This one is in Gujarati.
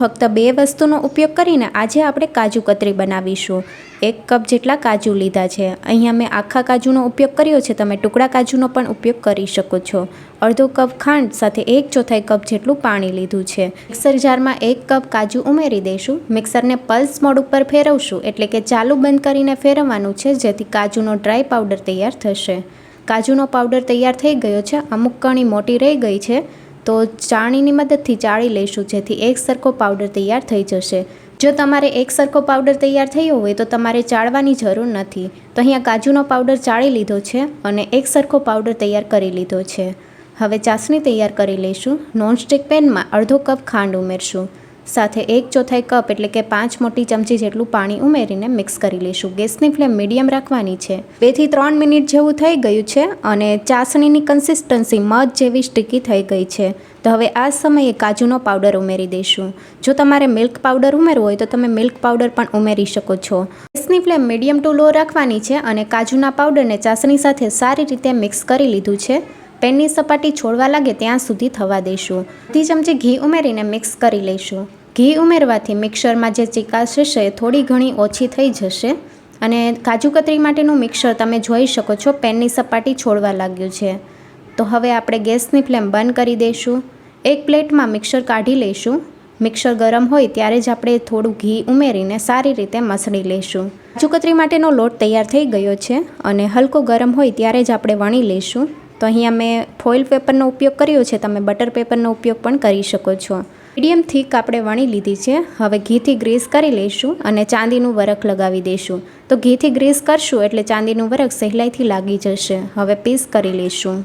ફક્ત 2 વસ્તુનો ઉપયોગ કરીને આજે આપણે કાજુ કતરી બનાવીશું। 1 કપ જેટલા કાજુ લીધા છે। અહીંયા મેં આખા કાજુનો ઉપયોગ કર્યો છે, તમે ટુકડા કાજુનો પણ ઉપયોગ કરી શકો છો। અડધો કપ ખાંડ સાથે 1/4 કપ જેટલું પાણી લીધું છે। મિક્સર જારમાં 1 કપ કાજુ ઉમેરી દઈશું। મિક્સરને પલ્સ મોડ ઉપર ફેરવશું, એટલે કે ચાલુ બંધ કરીને ફેરવવાનું છે, જેથી કાજુનો ડ્રાય પાવડર તૈયાર થશે। કાજુનો પાવડર તૈયાર થઈ ગયો છે। અમુક કણી મોટી રહી ગઈ છે તો ચાળણીની મદદથી ચાળી લઈશું, જેથી એક સરખો પાવડર તૈયાર થઈ જશે। જો તમારે એક સરખો પાવડર તૈયાર થયો હોય તો તમારે ચાળવાની જરૂર નથી। તો અહીંયા કાજુનો પાવડર ચાળી લીધો છે અને એક સરખો પાવડર તૈયાર કરી લીધો છે। હવે ચાસણી તૈયાર કરી લઈશું। નોનસ્ટિક પેનમાં અડધો કપ ખાંડ ઉમેરશું, સાથે 1/4 કપ એટલે કે 5 મોટી ચમચી જેટલું પાણી ઉમેરીને મિક્સ કરી લઈશું। ગેસની ફ્લેમ મીડિયમ રાખવાની છે। 2 થી 3 મિનિટ જેવું થઈ ગયું છે અને ચાસણીની કન્સિસ્ટન્સી મધ જેવી સ્ટીકી થઈ ગઈ છે। તો હવે આ સમયે કાજુનો પાવડર ઉમેરી દઈશું। જો તમારે મિલ્ક પાવડર ઉમેરવો હોય તો તમે મિલ્ક પાવડર પણ ઉમેરી શકો છો। ગેસની ફ્લેમ મીડિયમ ટુ લો રાખવાની છે અને કાજુના પાવડરને ચાસણી સાથે સારી રીતે મિક્સ કરી લીધું છે। પેનની સપાટી છોડવા લાગે ત્યાં સુધી થવા દઈશું। અડધી ચમચી ઘી ઉમેરીને મિક્સ કરી લઈશું। ઘી ઉમેરવાથી મિક્સરમાં જે ચીકાશ હશે એ થોડી ઘણી ઓછી થઈ જશે અને કાજુ કતરી માટેનું મિક્સર તમે જોઈ શકો છો પેનની સપાટી છોડવા લાગ્યું છે। તો હવે આપણે ગેસની ફ્લેમ બંધ કરી દઈશું। એક પ્લેટમાં મિક્સર કાઢી લઈશું। મિક્સર ગરમ હોય ત્યારે જ આપણે થોડું ઘી ઉમેરીને સારી રીતે મસળી લઈશું। કાજુ કતરી માટેનો લોટ તૈયાર થઈ ગયો છે અને હલકો ગરમ હોય ત્યારે જ આપણે વણી લઈશું। તો અહીંયા મેં ફોઇલ પેપરનો ઉપયોગ કર્યો છે, તમે બટર પેપરનો ઉપયોગ પણ કરી શકો છો। મીડિયમ થીક આપણે વણી લીધી છે। હવે ઘીથી ગ્રીસ કરી લઈશું અને ચાંદીનું વરખ લગાવી દઈશું। તો ઘીથી ગ્રીસ કરશું એટલે ચાંદીનું વરખ સહેલાઈથી લાગી જશે। હવે પીસ કરી લઈશું।